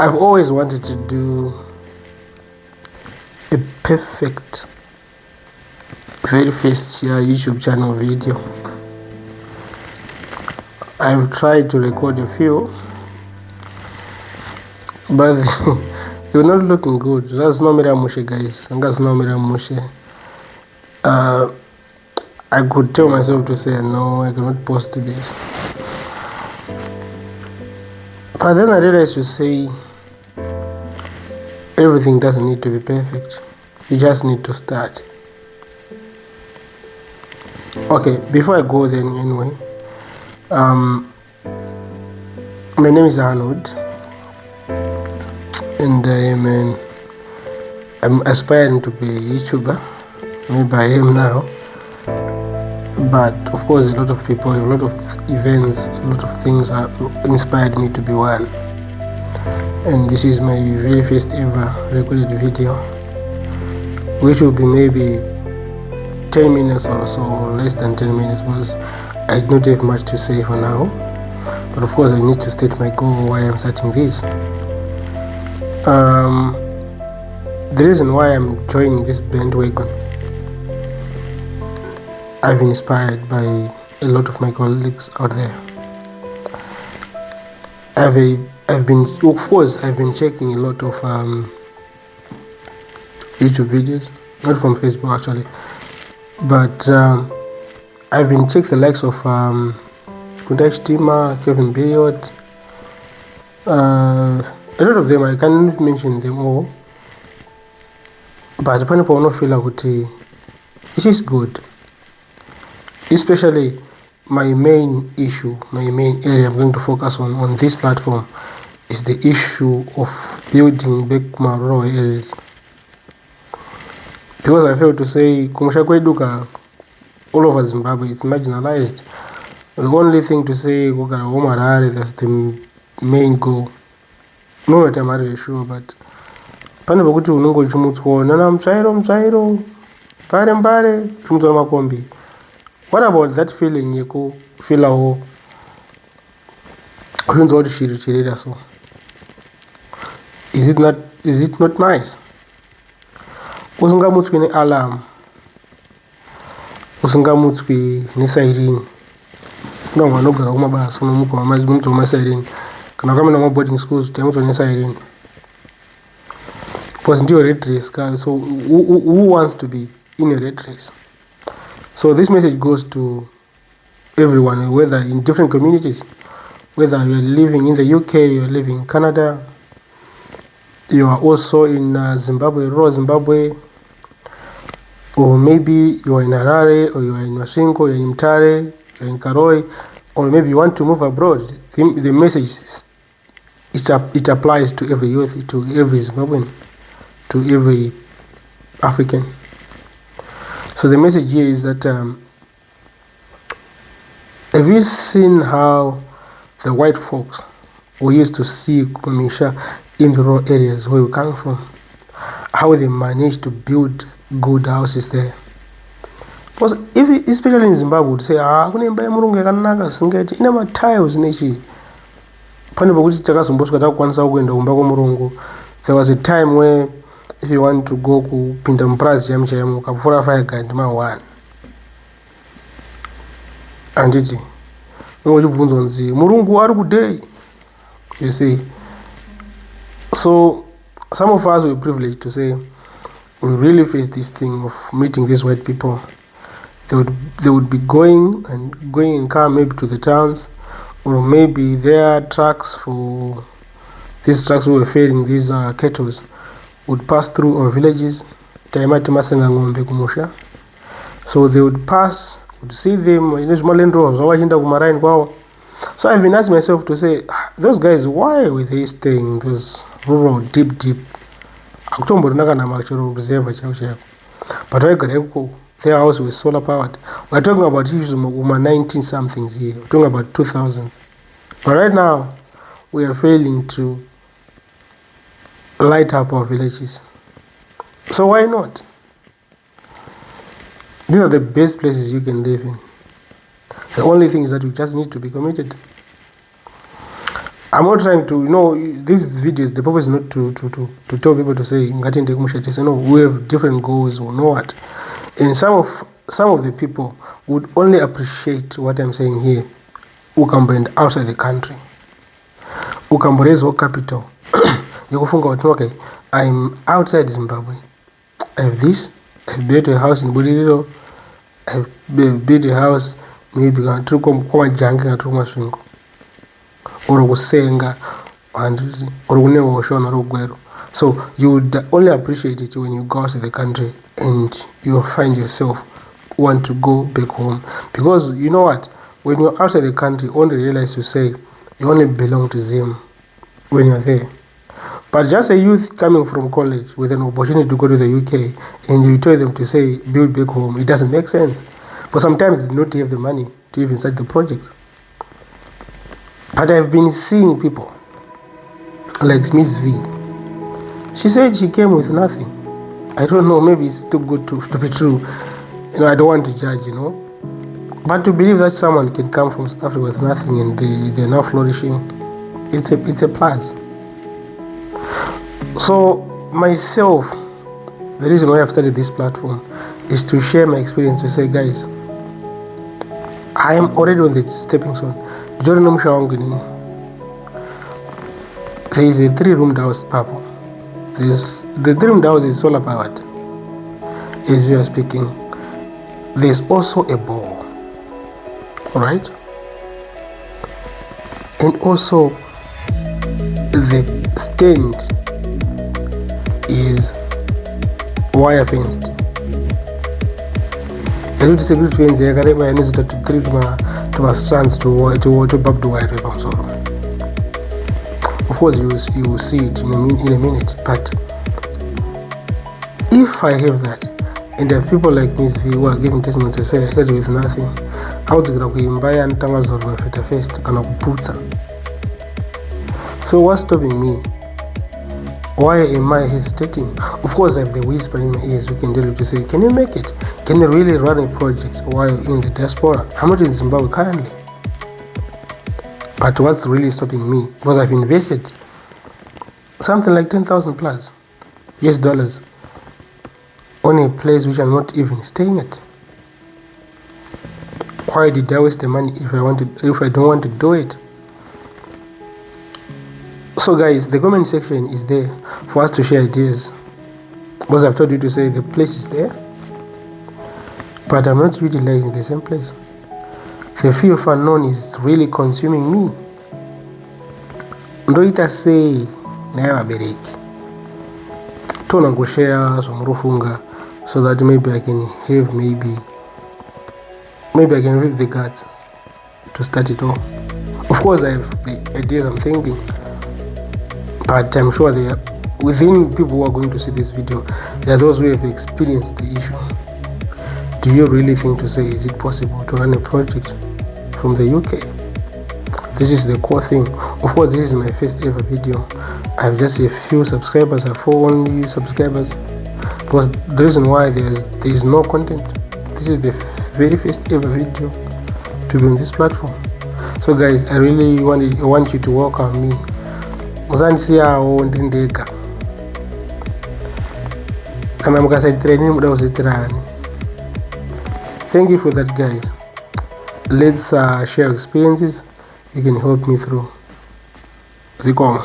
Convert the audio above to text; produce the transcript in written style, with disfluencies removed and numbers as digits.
I've always wanted to do a perfect very first YouTube channel video. I've tried to record a few, but you're not looking good. That's no miramushe, guys. That's no miramushe. I could tell myself to say no, I cannot post this. But then I realized to say everything doesn't need to be perfect. You just need to start. Okay, before I go then anyway, my name is Arnold, and I'm aspiring to be a YouTuber. Maybe I am now, but of course a lot of people, a lot of events, a lot of things have inspired me to be one. And this is my very first ever recorded video, which will be maybe 10 minutes or so, or less than 10 minutes, because I do not have much to say for now. But of course I need to state my goal why I'm starting this. The reason why I'm joining this bandwagon, I've been inspired by a lot of my colleagues out there. I've been checking a lot of YouTube videos, not from Facebook actually, but I've been checking the likes of Kundai Tima, Kevin Billiot, a lot of them. I can't mention them all, but people don't feel like this is good. Especially my main issue, my main area I'm going to focus on this platform is the issue of building back my rural areas. Because I feel to say, all over Zimbabwe, it's marginalized. The only thing to say, that's the main goal. No, I'm not sure, but what about that feeling you feel so? Is it not nice? Usingamutswi ne-alarm, usingamutswi ne-siren. Kuna mwana ogara kumabasa unomuka mamazi kunoita kuma-siren. Kana kwamena kuma-boarding schools taimutswa ne-siren. Because ndiyo red race, so who wants to be in a red race? So this message goes to everyone, whether in different communities, whether you are living in the UK, you are living in Canada, you are also in Zimbabwe, rural Zimbabwe, or maybe you are in Harare, or you are in Masvingo, you are in Mtare, you are in Karoi, or maybe you want to move abroad. The message, it applies to every youth, to every Zimbabwean, to every African. So the message here is that have you seen how the white folks we used to see Kumamisha in the rural areas where we come from, how they managed to build good houses there? Because especially in Zimbabwe, would say, ina tiles nechi. There was a time where if you want to go to Pintamprazi Jamchayamu, Kapura Fire Guide, my one. And it Murungu are good day. You see. So some of us were privileged to say we really face this thing of meeting these white people. They would be going in car maybe to the towns, or maybe their trucks for these trucks who were ferrying these kettles would pass through our villages. So they would pass, would see them. So I've been asking myself to say, those guys, why were they staying in those rural deep? But their house was solar powered. We're talking about issues of 19 somethings here. We're talking about 2000s. But right now, we are failing to light up our villages. So why not? These are the best places you can live in. The only thing is that you just need to be committed. I'm not trying to, these videos, the purpose is not to tell people to say, no, we have different goals or know what. And some of the people would only appreciate what I'm saying here, who can brand outside the country, who can raise all capital. Okay, I'm outside Zimbabwe. I have this, I've built a house in Budiriro, I've built a house, maybe or kusenga or so you would only appreciate it when you go out of the country and you find yourself want to go back home, because you know what, when you're outside the country you only realize to say you only belong to them when you're there. But just a youth coming from college with an opportunity to go to the UK and you tell them to say build back home, it doesn't make sense, but sometimes they do not have the money to even start the projects. But I've been seeing people like Miss V. She said she came with nothing. I don't know, maybe it's too good to be true. I don't want to judge, But to believe that someone can come from South Africa with nothing and they're now flourishing, it's a plus. So myself, the reason why I've started this platform is to share my experience, to say, guys, I am already on the stepping stone. There is a 3-room house, Papa. The 3-room house is solar powered, as we are speaking. There's also a ball, right? And also the stand is wire fenced. A little security fence here, I need to treat my strands to barbed wire. Of course, you will see it in a minute. But if I have that, and there are people like Miss V who are giving testimony to say I started with nothing, I would buy and first. So what's stopping me? Why am I hesitating? Of course, I have the whisper in my ears. We can tell you to say, can you make it? Can you really run a project while in the diaspora? I'm not in Zimbabwe currently. But what's really stopping me? Because I've invested something like 10,000 plus US dollars on a place which I'm not even staying at. Why did I waste the money if I don't want to do it? So guys, the comment section is there for us to share ideas, because I've told you to say the place is there, but I'm not utilizing the same place. The fear of unknown is really consuming me. Ndoita say naye wabereki tona kushare somurufunga so that maybe I can have maybe I can have the guts to start it all. Of course, I have the ideas I'm thinking, but I'm sure they are within people who are going to see this video. There are those who have experienced the issue. Do you really think to say, is it possible to run a project from the UK? This is the core thing. Of course, this is my first ever video. I have just a few subscribers. I have 4 only subscribers, because the reason why there is no content. This is the very first ever video to be on this platform. So guys, I really want you to welcome me. Muzandisiyawo ndindega kana mukasaitira muda kuzitirani. Thank you for that, guys. Let's share experiences. You can help me through. Zikoma.